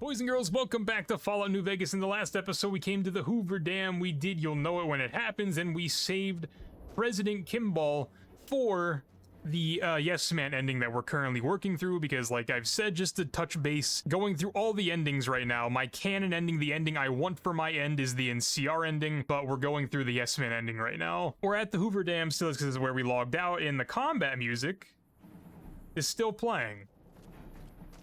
Boys and girls, welcome back to Fallout New Vegas. In the last episode, we came to the Hoover Dam. We did You'll Know It When It Happens, and we saved President Kimball for the Yes Man ending that we're currently working through, because like I've said, just to touch base, going through all the endings right now, my canon ending, the ending I want for my end is the NCR ending, but we're going through the Yes Man ending right now. We're at the Hoover Dam still, because this is where we logged out, and the combat music is still playing.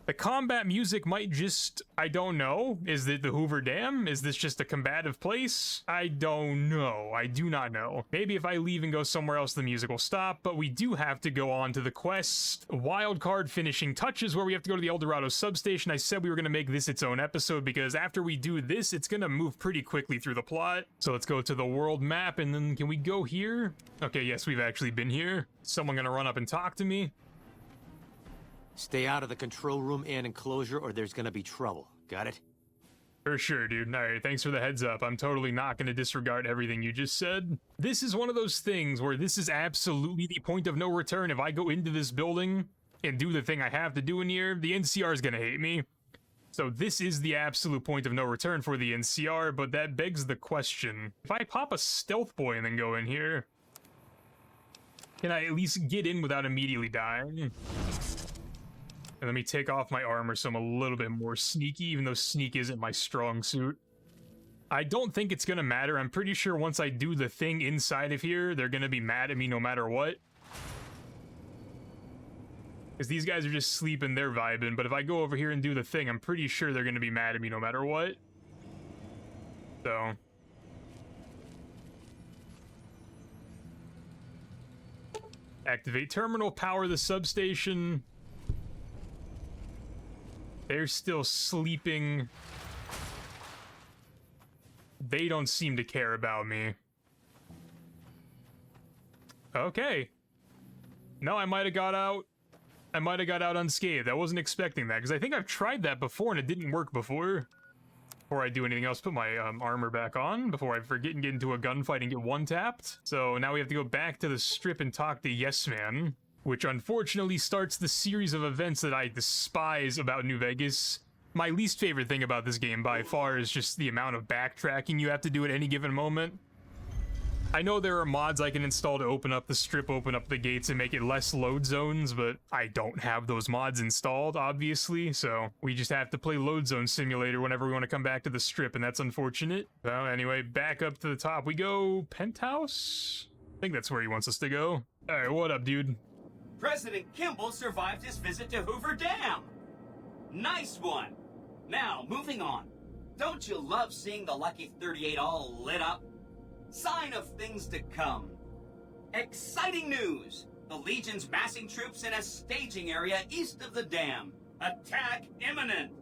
The combat music might just, I don't know. Is it the Hoover Dam? Is this just a combative place? I don't know. I do not know. Maybe if I leave and go somewhere else, the music will stop, but we do have to go on to the quest. Wildcard finishing touches, where we have to go to the El Dorado substation. I said we were going to make this its own episode, because after we do this, it's going to move pretty quickly through the plot. So let's go to the world map, and then can we go here? Okay, yes, we've actually been here. Someone going to run up and talk to me? Stay out of the control room and enclosure, or there's gonna be trouble. Got it? For sure, dude. Alright, thanks for the heads up. I'm totally not going to disregard everything you just said. This is one of those things where this is absolutely the point of no return. If I go into this building and do the thing I have to do in here, the NCR is going to hate me. So this is the absolute point of no return for the NCR, but that begs the question. If I pop a stealth boy and then go in here, can I at least get in without immediately dying? And let me take off my armor so I'm a little bit more sneaky, even though sneak isn't my strong suit. I don't think it's gonna matter. I'm pretty sure once I do the thing inside of here, they're gonna be mad at me no matter what. Because these guys are just sleeping, they're vibing, but if I go over here and do the thing, I'm pretty sure they're gonna be mad at me no matter what. So... activate terminal, power the substation. They're still sleeping. They don't seem to care about me. Okay. No, I might have got out. I might have got out unscathed. I wasn't expecting that, because I think I've tried that before and it didn't work before. Before I do anything else, put my armor back on before I forget and get into a gunfight and get one-tapped. So now we have to go back to the strip and talk to Yes Man, which unfortunately starts the series of events that I despise about New Vegas. My least favorite thing about this game by far is just the amount of backtracking you have to do at any given moment. I know there are mods I can install to open up the strip, open up the gates, and make it less load zones, but I don't have those mods installed, obviously, so we just have to play Load Zone Simulator whenever we want to come back to the strip, and that's unfortunate. Well, anyway, back up to the top we go. Penthouse? I think that's where he wants us to go. Alright, what up, dude? President Kimball survived his visit to Hoover Dam. Nice one. Now, moving on. Don't you love seeing the Lucky 38 all lit up? Sign of things to come. Exciting news. The Legion's massing troops in a staging area east of the dam. Attack imminent.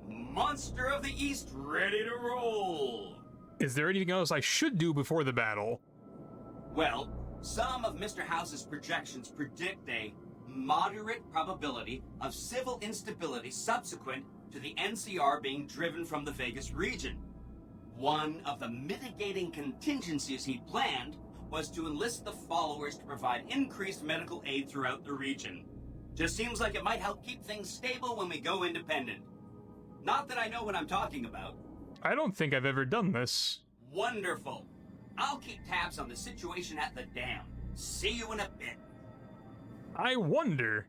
Monster of the East ready to roll. Is there anything else I should do before the battle? Well, some of Mr. House's projections predict a moderate probability of civil instability subsequent to the NCR being driven from the Vegas region. One of the mitigating contingencies he planned was to enlist the followers to provide increased medical aid throughout the region. Just seems like it might help keep things stable when we go independent. Not that I know what I'm talking about. I don't think I've ever done this. Wonderful. I'll keep tabs on the situation at the dam. See you in a bit. I wonder.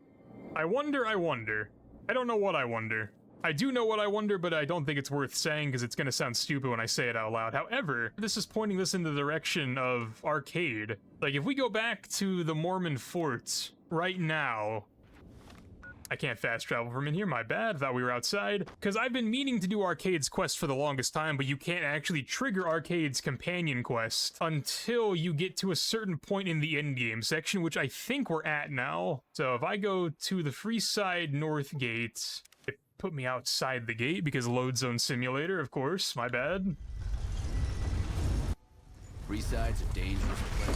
I wonder. I don't know what I wonder. I do know what I wonder, but I don't think it's worth saying because it's going to sound stupid when I say it out loud. However, this is pointing us in the direction of arcade. Like, if we go back to the Mormon fort right now... I can't fast travel from in here, my bad. Thought we were outside. Because I've been meaning to do Arcade's quest for the longest time, but you can't actually trigger Arcade's companion quest until you get to a certain point in the endgame section, which I think we're at now. So if I go to the Freeside North Gate, it put me outside the gate because Load Zone Simulator, of course, my bad. Freeside's a dangerous place,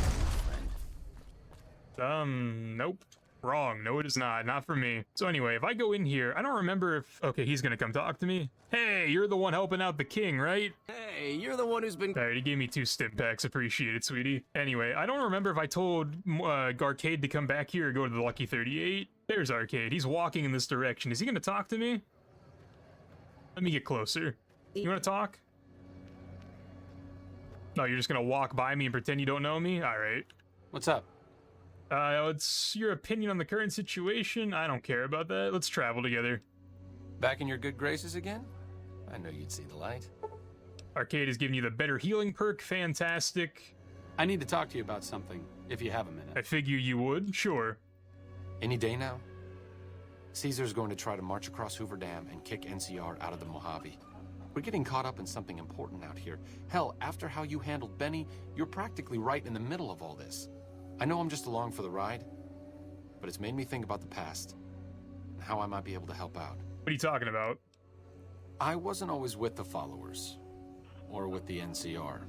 my friend. Nope. Wrong. No, it is not. Not for me. So anyway, if I go in here, I don't remember if... Okay, he's gonna come talk to me. Hey, you're the one helping out the king, right? Hey, you're the one who's been... Alright, he gave me 2 stim packs. Appreciate it, sweetie. Anyway, I don't remember if I told Arcade to come back here or go to the Lucky 38. There's Arcade. He's walking in this direction. Is he gonna talk to me? Let me get closer. You want to talk? No, you're just gonna walk by me and pretend you don't know me? Alright. What's up? What's your opinion on the current situation? I don't care about that. Let's travel together. Back in your good graces again? I knew you'd see the light. Arcade is giving you the better healing perk. Fantastic. I need to talk to you about something, if you have a minute. I figure you would. Sure. Any day now? Caesar's going to try to march across Hoover Dam and kick NCR out of the Mojave. We're getting caught up in something important out here. Hell, after how you handled Benny, you're practically right in the middle of all this. I know I'm just along for the ride, but it's made me think about the past and how I might be able to help out. What are you talking about? I wasn't always with the followers, or with the NCR.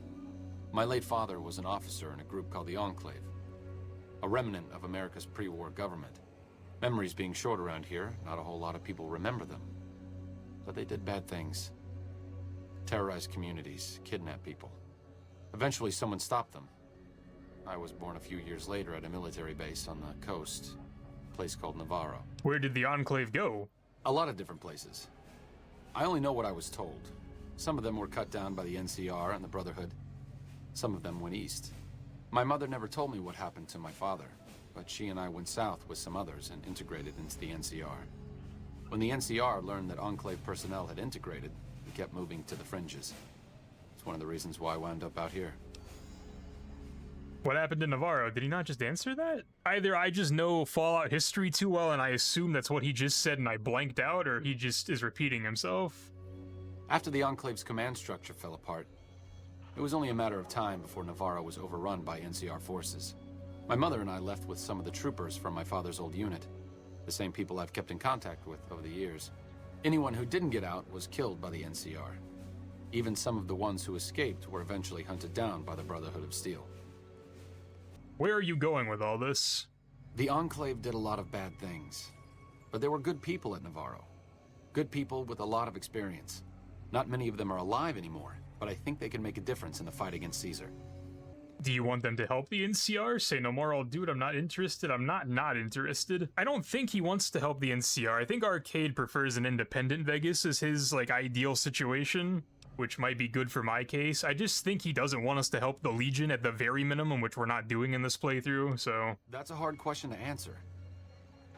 My late father was an officer in a group called the Enclave, a remnant of America's pre-war government. Memories being short around here, not a whole lot of people remember them. But they did bad things. Terrorized communities, kidnapped people. Eventually someone stopped them. I was born a few years later at a military base on the coast, a place called Navarro. Where did the Enclave go? A lot of different places. I only know what I was told. Some of them were cut down by the NCR and the Brotherhood. Some of them went east. My mother never told me what happened to my father, but she and I went south with some others and integrated into the NCR. When the NCR learned that Enclave personnel had integrated, we kept moving to the fringes. It's one of the reasons why I wound up out here. What happened to Navarro? Did he not just answer that? Either I just know Fallout history too well and I assume that's what he just said and I blanked out, or he just is repeating himself. After the Enclave's command structure fell apart, it was only a matter of time before Navarro was overrun by NCR forces. My mother and I left with some of the troopers from my father's old unit, the same people I've kept in contact with over the years. Anyone who didn't get out was killed by the NCR. Even some of the ones who escaped were eventually hunted down by the Brotherhood of Steel. Where are you going with all this? The Enclave did a lot of bad things, but there were good people at Navarro. Good people with a lot of experience. Not many of them are alive anymore, but I think they can make a difference in the fight against Caesar. Do you want them to help the NCR? Say no more, I'll do it. I'm not interested. I'm not interested. I don't think he wants to help the NCR. I think Arcade prefers an independent Vegas as his, like, ideal situation, which might be good for my case. I just think he doesn't want us to help the Legion at the very minimum, which we're not doing in this playthrough, so... That's a hard question to answer.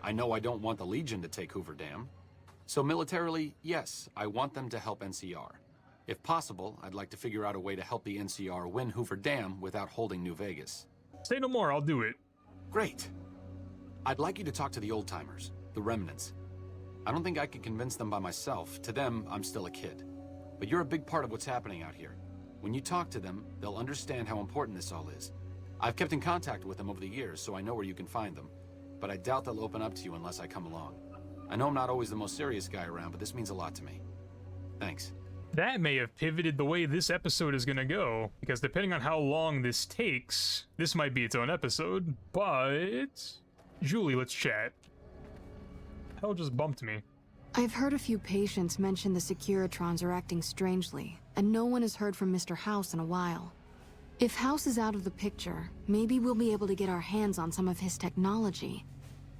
I know I don't want the Legion to take Hoover Dam. So militarily, yes, I want them to help NCR. If possible, I'd like to figure out a way to help the NCR win Hoover Dam without holding New Vegas. Say no more, I'll do it. Great. I'd like you to talk to the old-timers, the Remnants. I don't think I could convince them by myself. To them, I'm still a kid. But you're a big part of what's happening out here. When you talk to them, they'll understand how important this all is. I've kept in contact with them over the years, so I know where you can find them. But I doubt they'll open up to you unless I come along. I know I'm not always the most serious guy around, but this means a lot to me. Thanks. That may have pivoted the way this episode is gonna go, because depending on how long this takes, this might be its own episode, but... Julie, let's chat. Hell just bumped me. I've heard a few patients mention the Securitrons are acting strangely, and no one has heard from Mr. House in a while. If House is out of the picture, maybe we'll be able to get our hands on some of his technology.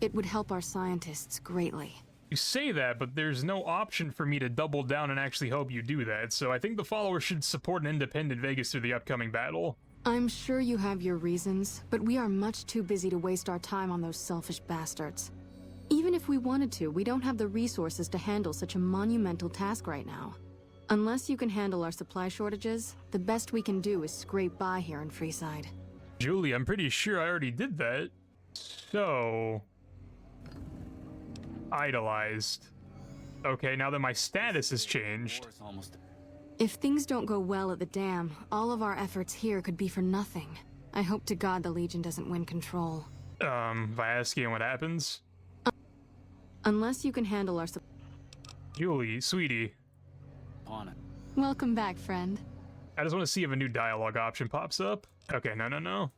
It would help our scientists greatly. You say that, but there's no option for me to double down and actually help you do that, so I think the followers should support an independent Vegas through the upcoming battle. I'm sure you have your reasons, but we are much too busy to waste our time on those selfish bastards. Even if we wanted to, we don't have the resources to handle such a monumental task right now. Unless you can handle our supply shortages, the best we can do is scrape by here in Freeside. Julie, I'm pretty sure I already did that. So... idolized. Okay, now that my status has changed. If things don't go well at the dam, all of our efforts here could be for nothing. I hope to God the Legion doesn't win control. By asking what happens? Unless you can handle our Julie, sweetie. On it. Welcome back, friend. I just want to see if a new dialogue option pops up. Okay, no.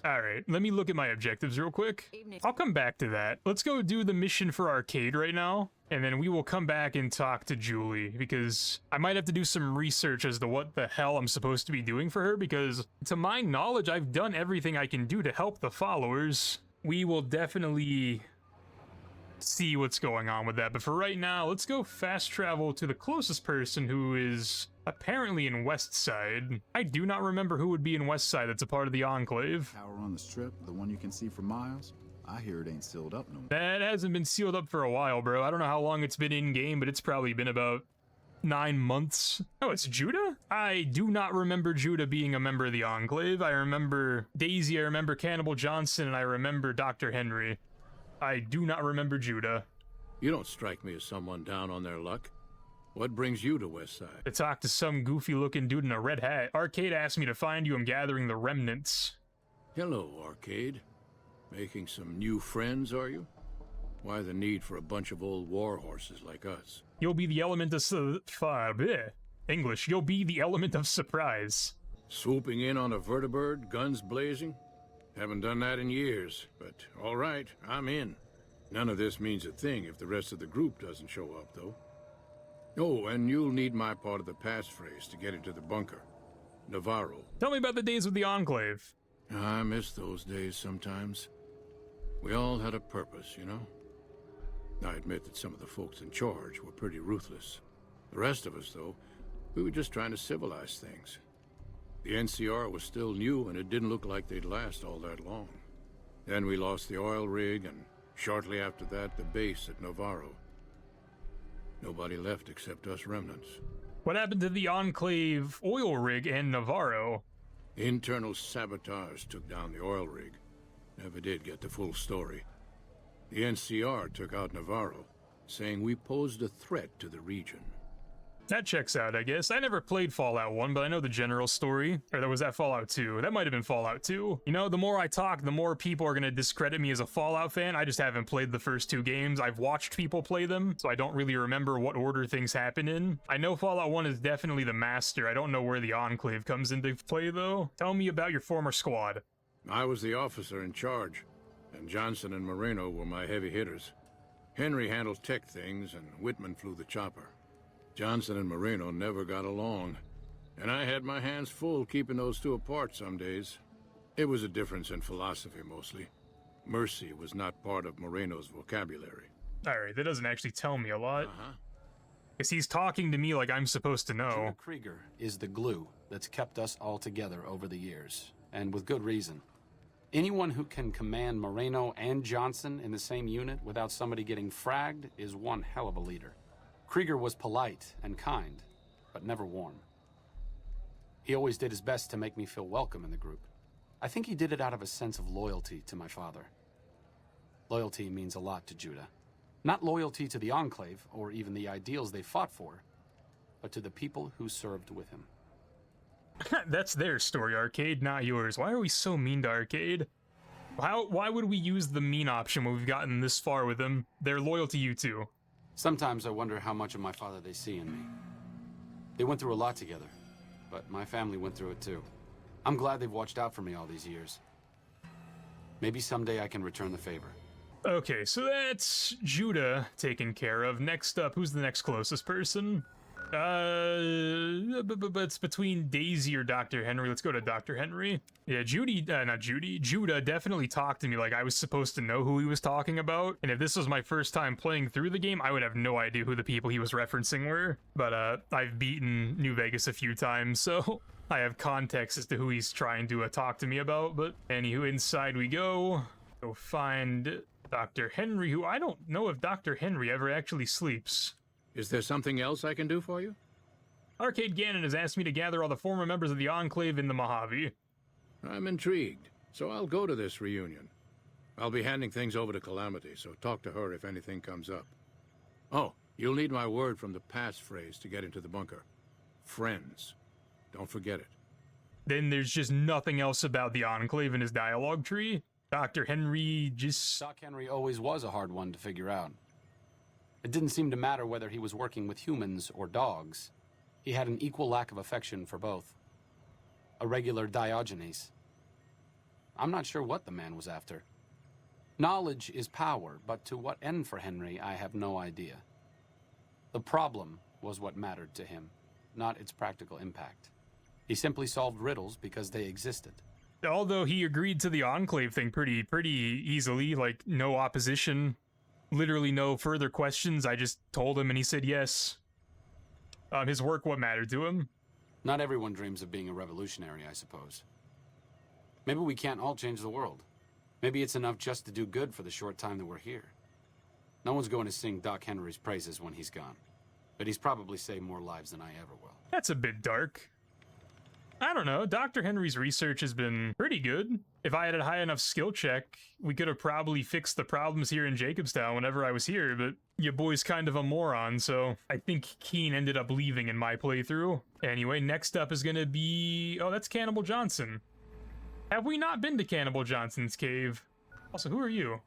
Alright, let me look at my objectives real quick. I'll come back to that. Let's go do the mission for Arcade right now, and then we will come back and talk to Julie, because I might have to do some research as to what the hell I'm supposed to be doing for her, because to my knowledge, I've done everything I can do to help the followers. We will definitely see what's going on with that. But for right now, let's go fast travel to the closest person who is apparently in West Side. I do not remember who would be in West Side that's a part of the Enclave. Tower on the strip, the one you can see for miles. I hear it ain't sealed up no more. That hasn't been sealed up for a while, bro. I don't know how long it's been in-game, but it's probably been about 9 months. Oh, it's Judah? I do not remember Judah being a member of the Enclave. I remember Daisy, I remember Cannibal Johnson, and I remember Dr. Henry. I do not remember Judah. You don't strike me as someone down on their luck. What brings you to West Side? To talk to some goofy-looking dude in a red hat. Arcade asked me to find you. I'm gathering the remnants. Hello, Arcade. Making some new friends, are you? Why the need for a bunch of old war horses like us? You'll be the element of English. You'll be the element of surprise. Swooping in on a vertibird, guns blazing? Haven't done that in years, but all right, I'm in. None of this means a thing if the rest of the group doesn't show up, though. Oh, and you'll need my part of the passphrase to get into the bunker. Navarro. Tell me about the days with the Enclave. I miss those days sometimes. We all had a purpose, you know? I admit that some of the folks in charge were pretty ruthless. The rest of us, though, we were just trying to civilize things. The NCR was still new, and it didn't look like they'd last all that long. Then we lost the oil rig, and shortly after that, the base at Navarro. Nobody left except us remnants. What happened to the Enclave oil rig and Navarro? Internal sabotage took down the oil rig. Never did get the full story. The NCR took out Navarro, saying we posed a threat to the region. That checks out, I guess. I never played Fallout 1, but I know the general story. Or was that Fallout 2? That might have been Fallout 2. You know, the more I talk, the more people are going to discredit me as a Fallout fan. I just haven't played the first 2 games. I've watched people play them, so I don't really remember what order things happen in. I know Fallout 1 is definitely the master. I don't know where the Enclave comes into play, though. Tell me about your former squad. I was the officer in charge, and Johnson and Moreno were my heavy hitters. Henry handled tech things, and Whitman flew the chopper. Johnson and Moreno never got along, and I had my hands full keeping those two apart some days. It was a difference in philosophy, mostly. Mercy was not part of Moreno's vocabulary. Alright, that doesn't actually tell me a lot. Because he's talking to me like I'm supposed to know. Judah Krieger is the glue that's kept us all together over the years, and with good reason. Anyone who can command Moreno and Johnson in the same unit without somebody getting fragged is one hell of a leader. Krieger was polite and kind, but never warm. He always did his best to make me feel welcome in the group. I think he did it out of a sense of loyalty to my father. Loyalty means a lot to Judah. Not loyalty to the Enclave, or even the ideals they fought for, but to the people who served with him. That's their story, Arcade, not yours. Why are we so mean to Arcade? Why would we use the mean option when we've gotten this far with them? They're loyal to you too. Sometimes I wonder how much of my father they see in me. They went through a lot together, but my family went through it too. I'm glad they've watched out for me all these years. Maybe someday I can return the favor. Okay, so that's Judah taken care of. Next up, who's the next closest person? But it's between Daisy or Dr. Henry. Let's go to Dr. Henry. Yeah, Judah definitely talked to me like I was supposed to know who he was talking about. And if this was my first time playing through the game, I would have no idea who the people he was referencing were. But I've beaten New Vegas a few times, so I have context as to who he's trying to talk to me about. But anywho, inside we go. Go find Dr. Henry, who I don't know if Dr. Henry ever actually sleeps. Is there something else I can do for you? Arcade Gannon has asked me to gather all the former members of the Enclave in the Mojave. I'm intrigued, so I'll go to this reunion. I'll be handing things over to Calamity, so talk to her if anything comes up. Oh, you'll need my word from the passphrase to get into the bunker. Friends. Don't forget it. Then there's just nothing else about the Enclave in his dialogue tree. Dr. Henry just... Doc Henry always was a hard one to figure out. It didn't seem to matter whether he was working with humans or dogs. He had an equal lack of affection for both. A regular Diogenes. I'm not sure what the man was after. Knowledge is power, but to what end for Henry, I have no idea. The problem was what mattered to him, not its practical impact. He simply solved riddles because they existed. Although he agreed to the Enclave thing pretty easily, like no opposition. Literally no further questions. I just told him and he said yes. His work, what mattered to him? Not everyone dreams of being a revolutionary, I suppose. Maybe we can't all change the world. Maybe it's enough just to do good for the short time that we're here. No one's going to sing Doc Henry's praises when he's gone. But he's probably saved more lives than I ever will. That's a bit dark. I don't know. Dr. Henry's research has been pretty good. If I had a high enough skill check, we could have probably fixed the problems here in Jacobstown whenever I was here, but your boy's kind of a moron, so I think Keen ended up leaving in my playthrough. Anyway, next up is gonna be... Oh, that's Cannibal Johnson. Have we not been to Cannibal Johnson's cave? Also, who are you?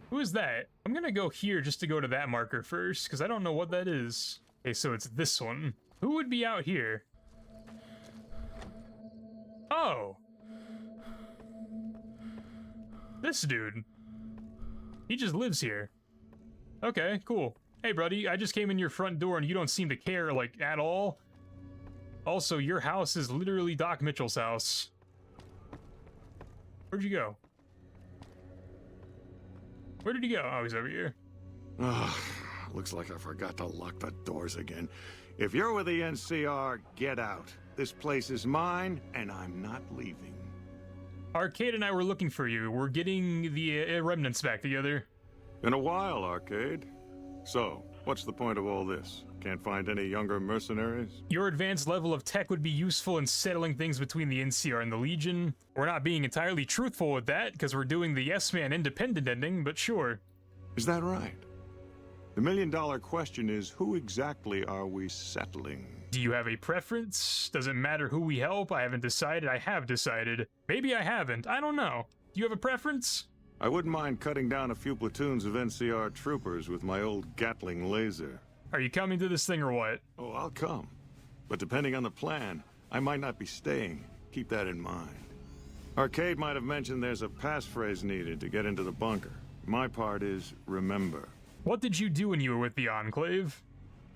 Who is that? I'm gonna go here just to go to that marker first, because I don't know what that is. Okay, so it's this one. Who would be out here? Oh! This dude. He just lives here. Okay, cool. Hey, buddy, I just came in your front door and you don't seem to care, like, at all. Also, your house is literally Doc Mitchell's house. Where'd you go? Where did he go? Oh, he's over here. Looks like I forgot to lock the doors again. If you're with the NCR, get out. This place is mine, and I'm not leaving. Arcade and I were looking for you. We're getting the remnants back together. Been a while, Arcade. So, what's the point of all this? Can't find any younger mercenaries? Your advanced level of tech would be useful in settling things between the NCR and the Legion. We're not being entirely truthful with that, because we're doing the Yes Man independent ending, but sure. Is that right? The million-dollar question is, who exactly are we settling? Do you have a preference? Does it matter who we help? I haven't decided. I have decided. Maybe I haven't. I don't know. Do you have a preference? I wouldn't mind cutting down a few platoons of NCR troopers with my old Gatling laser. Are you coming to this thing or what? Oh, I'll come. But depending on the plan, I might not be staying. Keep that in mind. Arcade might have mentioned there's a passphrase needed to get into the bunker. My part is remember. What did you do when you were with the Enclave?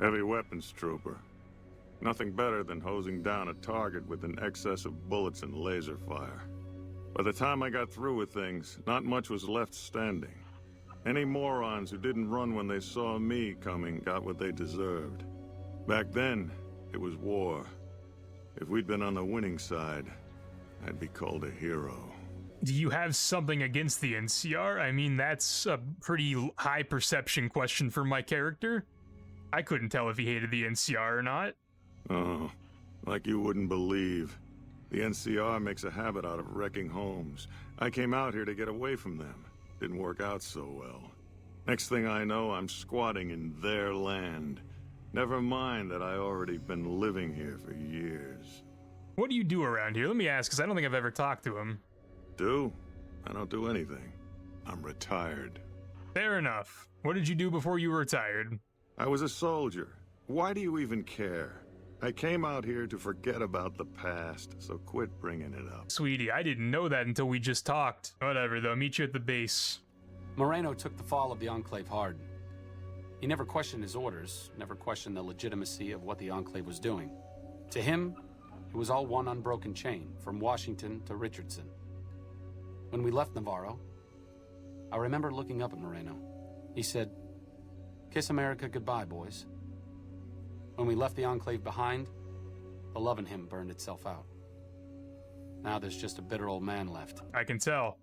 Heavy weapons trooper. Nothing better than hosing down a target with an excess of bullets and laser fire. By the time I got through with things, not much was left standing. Any morons who didn't run when they saw me coming got what they deserved. Back then, it was war. If we'd been on the winning side, I'd be called a hero. Do you have something against the NCR? I mean, that's a pretty high perception question for my character. I couldn't tell if he hated the NCR or not. Oh, like you wouldn't believe. The NCR makes a habit out of wrecking homes. I came out here to get away from them. Didn't work out so well. Next thing I know, I'm squatting in their land. Never mind that I already been living here for years. What do you do around here? Let me ask, because I don't think I've ever talked to him. Do? I don't do anything. I'm retired. Fair enough. What did you do before you were retired? I was a soldier. Why do you even care? I came out here to forget about the past, so quit bringing it up. Sweetie, I didn't know that until we just talked. Whatever, though. Meet you at the base. Moreno took the fall of the Enclave hard. He never questioned his orders, never questioned the legitimacy of what the Enclave was doing. To him, it was all one unbroken chain, from Washington to Richardson. When we left Navarro, I remember looking up at Moreno. He said, "Kiss America goodbye, boys." When we left the Enclave behind, the love in him burned itself out. Now there's just a bitter old man left. I can tell.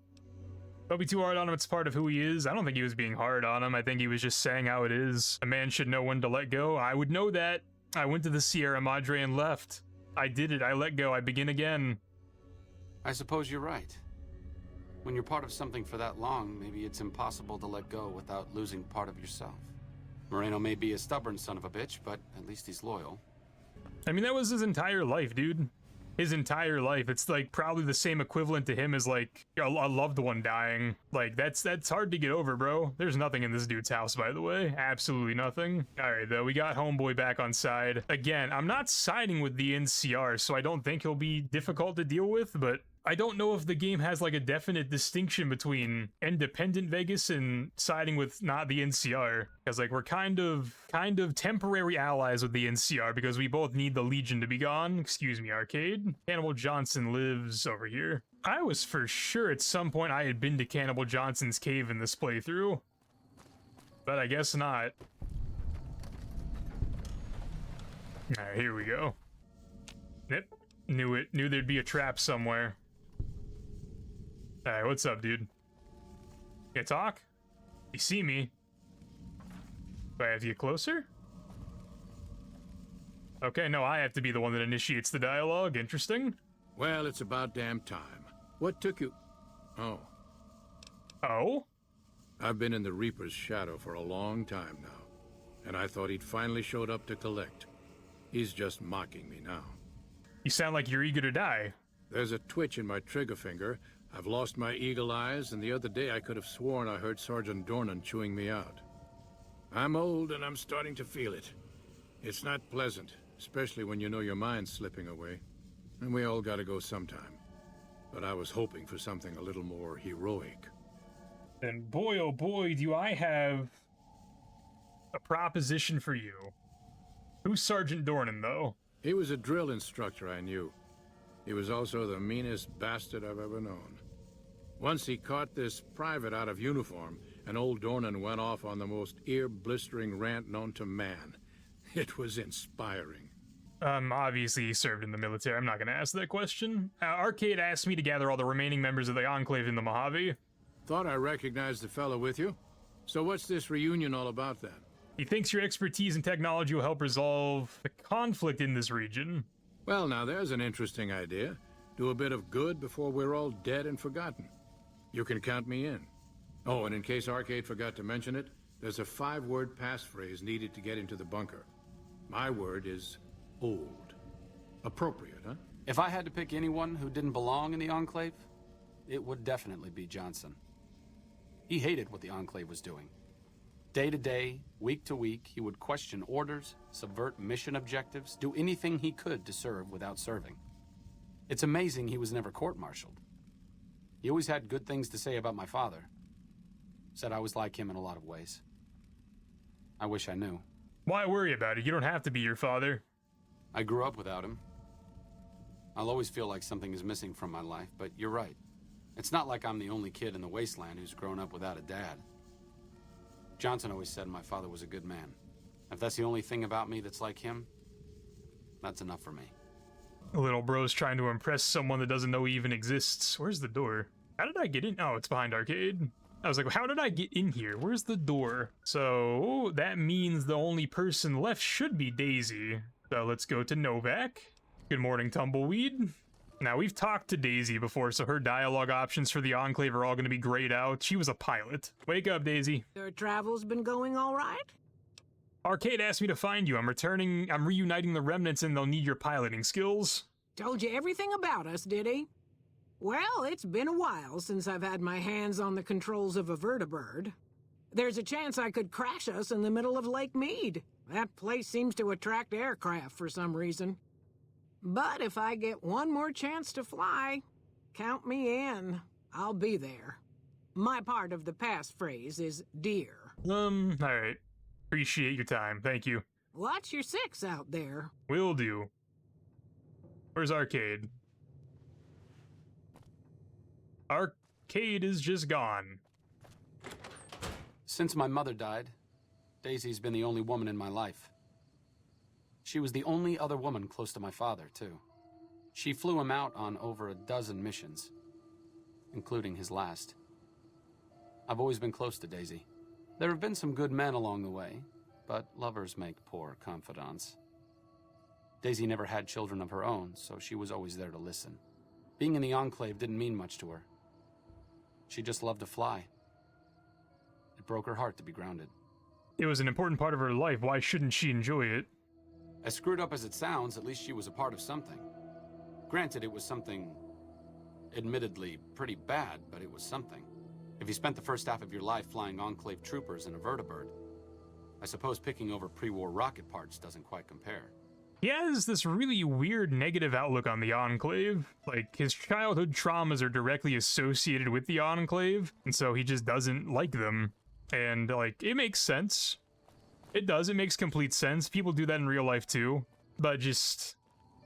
Don't be too hard on him, it's part of who he is. I don't think he was being hard on him. I think he was just saying how it is. A man should know when to let go. I would know that. I went to the Sierra Madre and left. I did it. I let go. I begin again. I suppose you're right. When you're part of something for that long, maybe it's impossible to let go without losing part of yourself. Moreno may be a stubborn son of a bitch, but at least he's loyal. I mean, that was his entire life, dude. His entire life. It's like probably the same equivalent to him as like a loved one dying. Like that's hard to get over, bro. There's nothing in this dude's house, by the way. Absolutely nothing. All right, though, we got homeboy back on side. Again, I'm not siding with the NCR, so I don't think he'll be difficult to deal with, but I don't know if the game has like a definite distinction between independent Vegas and siding with not the NCR, because like we're kind of temporary allies with the NCR because we both need the Legion to be gone. Excuse me, Arcade. Cannibal Johnson lives over here. I was for sure at some point I had been to Cannibal Johnson's cave in this playthrough, but I guess not. All right, here we go. Yep, knew it. Knew there'd be a trap somewhere. All right, what's up, dude? You talk? You see me? Do I have to get closer? Okay, no, I have to be the one that initiates the dialogue. Interesting. Well, it's about damn time. What took you... Oh. Oh? I've been in the Reaper's shadow for a long time now, and I thought he'd finally showed up to collect. He's just mocking me now. You sound like you're eager to die. There's a twitch in my trigger finger. I've lost my eagle eyes, and the other day I could have sworn I heard Sergeant Dornan chewing me out. I'm old, and I'm starting to feel it. It's not pleasant, especially when you know your mind's slipping away. And we all gotta go sometime. But I was hoping for something a little more heroic. And boy, oh boy, do I have a proposition for you. Who's Sergeant Dornan, though? He was a drill instructor I knew. He was also the meanest bastard I've ever known. Once he caught this private out of uniform, and old Dornan went off on the most ear-blistering rant known to man. It was inspiring. Obviously he served in the military. I'm not gonna ask that question. Arcade asked me to gather all the remaining members of the Enclave in the Mojave. Thought I recognized the fellow with you. So what's this reunion all about then? He thinks your expertise and technology will help resolve the conflict in this region. Well, now there's an interesting idea. Do a bit of good before we're all dead and forgotten. You can count me in. Oh, and in case Arcade forgot to mention it, there's a 5-word passphrase needed to get into the bunker. My word is Auld. Appropriate, huh? If I had to pick anyone who didn't belong in the Enclave, it would definitely be Johnson. He hated what the Enclave was doing. Day to day, week to week, he would question orders, subvert mission objectives, do anything he could to serve without serving. It's amazing he was never court-martialed. He always had good things to say about my father. Said I was like him in a lot of ways. I wish I knew. Why worry about it? You don't have to be your father. I grew up without him. I'll always feel like something is missing from my life, but you're right. It's not like I'm the only kid in the wasteland who's grown up without a dad. Johnson always said my father was a good man. If that's the only thing about me that's like him, that's enough for me. Little bro's trying to impress someone that doesn't know he even exists. Where's the door? How did I get in? Oh, it's behind Arcade. I was like, how did I get in here? Where's the door? So that means the only person left should be Daisy. So let's go to Novak. Good morning, Tumbleweed. Now, we've talked to Daisy before, so her dialogue options for the Enclave are all going to be grayed out. She was a pilot. Wake up, Daisy. Your travel's been going all right? Arcade asked me to find you. I'm reuniting the remnants, and they'll need your piloting skills. Told you everything about us, did he? Well, it's been a while since I've had my hands on the controls of a vertibird. There's a chance I could crash us in the middle of Lake Mead. That place seems to attract aircraft for some reason. But if I get one more chance to fly, count me in. I'll be there. My part of the passphrase is dear. Alright. Appreciate your time. Thank you. Watch your 6 out there. Will do. Where's Arcade? Arcade is just gone. Since my mother died, Daisy's been the only woman in my life. She was the only other woman close to my father, too. She flew him out on over a dozen missions, including his last. I've always been close to Daisy. There have been some good men along the way, but lovers make poor confidants. Daisy never had children of her own, so she was always there to listen. Being in the Enclave didn't mean much to her. She just loved to fly. It broke her heart to be grounded. It was an important part of her life. Why shouldn't she enjoy it? As screwed up as it sounds, at least she was a part of something. Granted, it was something admittedly pretty bad, but it was something. If you spent the first half of your life flying Enclave troopers in a vertibird, I suppose picking over pre-war rocket parts doesn't quite compare. He has this really weird negative outlook on the Enclave. Like, his childhood traumas are directly associated with the Enclave, and so he just doesn't like them. And, like, it makes sense. It does, it makes complete sense. People do that in real life too. But just,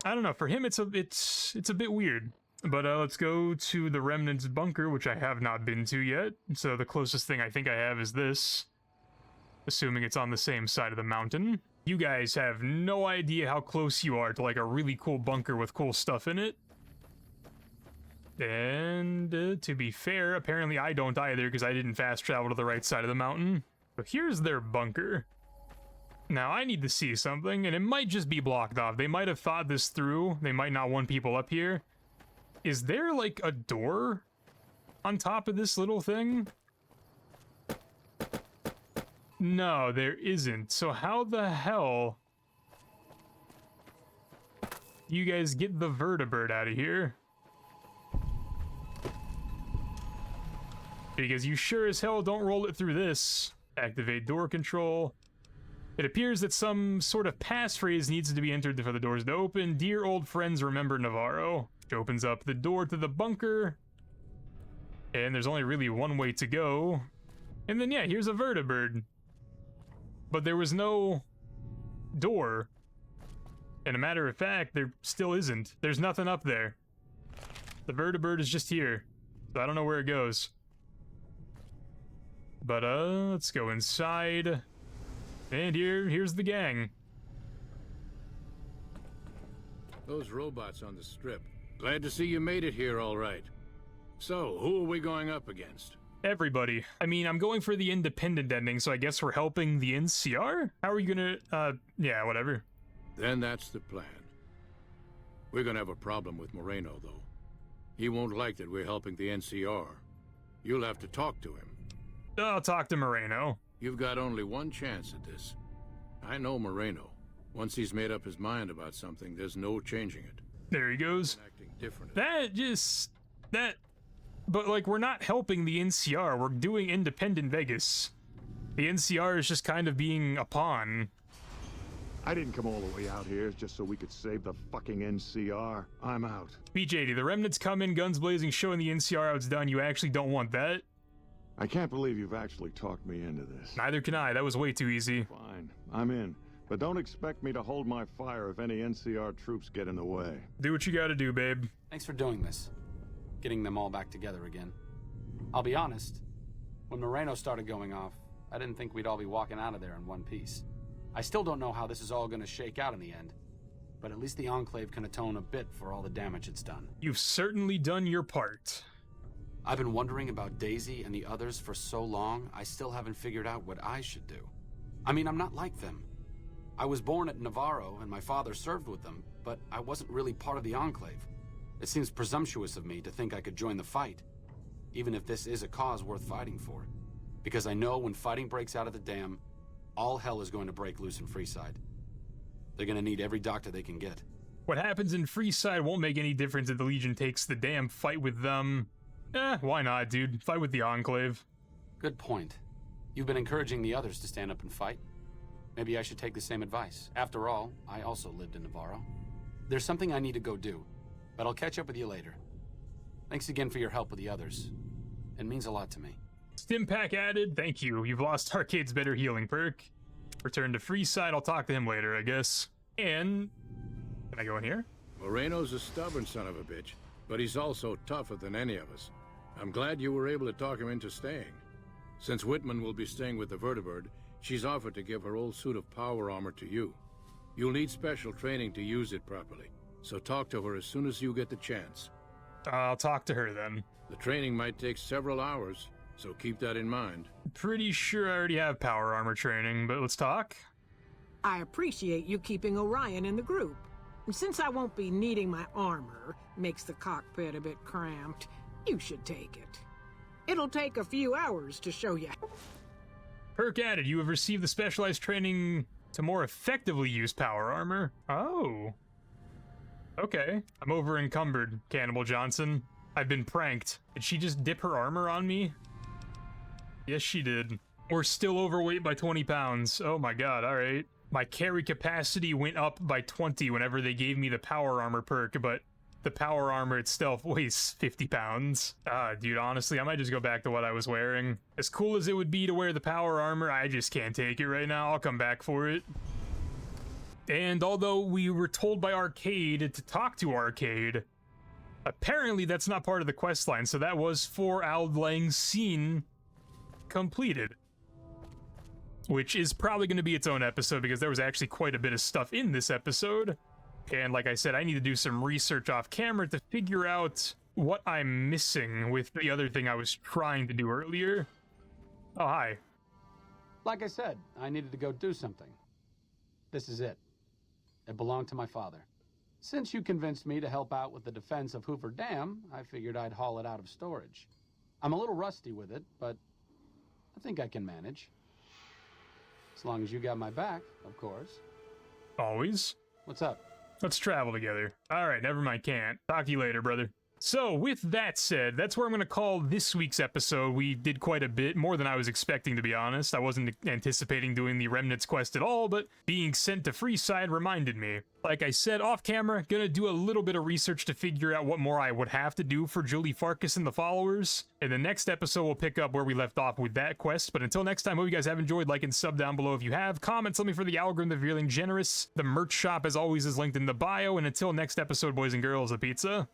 I don't know, for him it's a bit weird. But let's go to the Remnants bunker, which I have not been to yet. So the closest thing I think I have is this. Assuming it's on the same side of the mountain. You guys have no idea how close you are to like a really cool bunker with cool stuff in it. And to be fair, apparently I don't either because I didn't fast travel to the right side of the mountain. But here's their bunker. Now I need to see something, and it might just be blocked off. They might have thought this through. They might not want people up here. Is there like a door on top of this little thing? No, there isn't. So how the hell you guys get the vertibird out of here? Because you sure as hell don't roll it through this. Activate door control. It appears that some sort of passphrase needs to be entered for the doors to open. Dear old friends, remember Navarro. Which opens up the door to the bunker. And there's only really one way to go. And then, yeah, here's a vertibird. But there was no door. And a matter of fact, there still isn't. There's nothing up there. The vertibird is just here. So I don't know where it goes. But, let's go inside. And here's the gang. Those robots on the strip. Glad to see you made it here all right. So, who are we going up against? Everybody. I mean, I'm going for the independent ending, so I guess we're helping the NCR? How are you gonna, yeah, whatever. Then that's the plan. We're gonna have a problem with Moreno, though. He won't like that we're helping the NCR. You'll have to talk to him. I'll talk to Moreno. You've got only one chance at this. I know Moreno. Once he's made up his mind about something, there's no changing it. There he goes. Acting different. But like, we're not helping the NCR, we're doing independent Vegas. The NCR is just kind of being a pawn. I didn't come all the way out here just so we could save the fucking NCR. I'm out. BJD, the Remnants come in, guns blazing, showing the NCR how it's done. You actually don't want that? I can't believe you've actually talked me into this. Neither can I. That was way too easy. Fine, I'm in. But don't expect me to hold my fire if any NCR troops get in the way. Do what you gotta do, babe. Thanks for doing this. Getting them all back together again. I'll be honest, when Moreno started going off, I didn't think we'd all be walking out of there in one piece. I still don't know how this is all gonna shake out in the end, but at least the Enclave can atone a bit for all the damage it's done. You've certainly done your part. I've been wondering about Daisy and the others for so long, I still haven't figured out what I should do. I mean, I'm not like them. I was born at Navarro and my father served with them, but I wasn't really part of the Enclave. It seems presumptuous of me to think I could join the fight, even if this is a cause worth fighting for. Because I know when fighting breaks out of the dam, all hell is going to break loose in Freeside. They're gonna need every doctor they can get. What happens in Freeside won't make any difference if the Legion takes the damn fight with them. Why not, dude? Fight with the Enclave. Good point. You've been encouraging the others to stand up and fight. Maybe I should take the same advice. After all, I also lived in Navarro. There's something I need to go do, but I'll catch up with you later. Thanks again for your help with the others. It means a lot to me. Stim pack added. Thank you. You've lost Arcade's better healing perk. Return to Freeside. I'll talk to him later, I guess. And can I go in here? Moreno's a stubborn son of a bitch, but he's also tougher than any of us. I'm glad you were able to talk him into staying. Since Whitman will be staying with the vertibird, she's offered to give her old suit of power armor to you. You'll need special training to use it properly, so talk to her as soon as you get the chance. I'll talk to her then. The training might take several hours, so keep that in mind. Pretty sure I already have power armor training, but let's talk. I appreciate you keeping Orion in the group. Since I won't be needing my armor, makes the cockpit a bit cramped, you should take it. It'll take a few hours to show you. Perk added, you have received the specialized training to more effectively use power armor. Oh. Okay. I'm over encumbered, Cannibal Johnson. I've been pranked. Did she just dip her armor on me? Yes, she did. We're still overweight by 20 pounds. Oh my god, alright. My carry capacity went up by 20 whenever they gave me the power armor perk, but the power armor itself weighs 50 pounds. Dude, honestly, I might just go back to what I was wearing. As cool as it would be to wear the power armor, I just can't take it right now. I'll come back for it. And although we were told by Arcade to talk to Arcade, apparently that's not part of the quest line, so that was for Auld Lang's Syne completed. Which is probably going to be its own episode, because there was actually quite a bit of stuff in this episode. And like I said, I need to do some research off camera to figure out what I'm missing with the other thing I was trying to do earlier. Oh, hi. Like I said, I needed to go do something. This is it. It belonged to my father. Since you convinced me to help out with the defense of Hoover Dam, I figured I'd haul it out of storage. I'm a little rusty with it, but I think I can manage. As long as you got my back, of course. Always. What's up? Let's travel together. Alright, never mind, can't. Talk to you later, brother. So, with that said, that's where I'm going to call this week's episode. We did quite a bit, more than I was expecting, to be honest. I wasn't anticipating doing the Remnants quest at all, but being sent to Freeside reminded me. Like I said, off camera, gonna do a little bit of research to figure out what more I would have to do for Julie Farkas and the followers. In the next episode, we'll pick up where we left off with that quest. But until next time, hope you guys have enjoyed. Like and sub down below if you have. Comment, tell me for the algorithm if you're feeling generous. The merch shop, as always, is linked in the bio. And until next episode, boys and girls, a pizza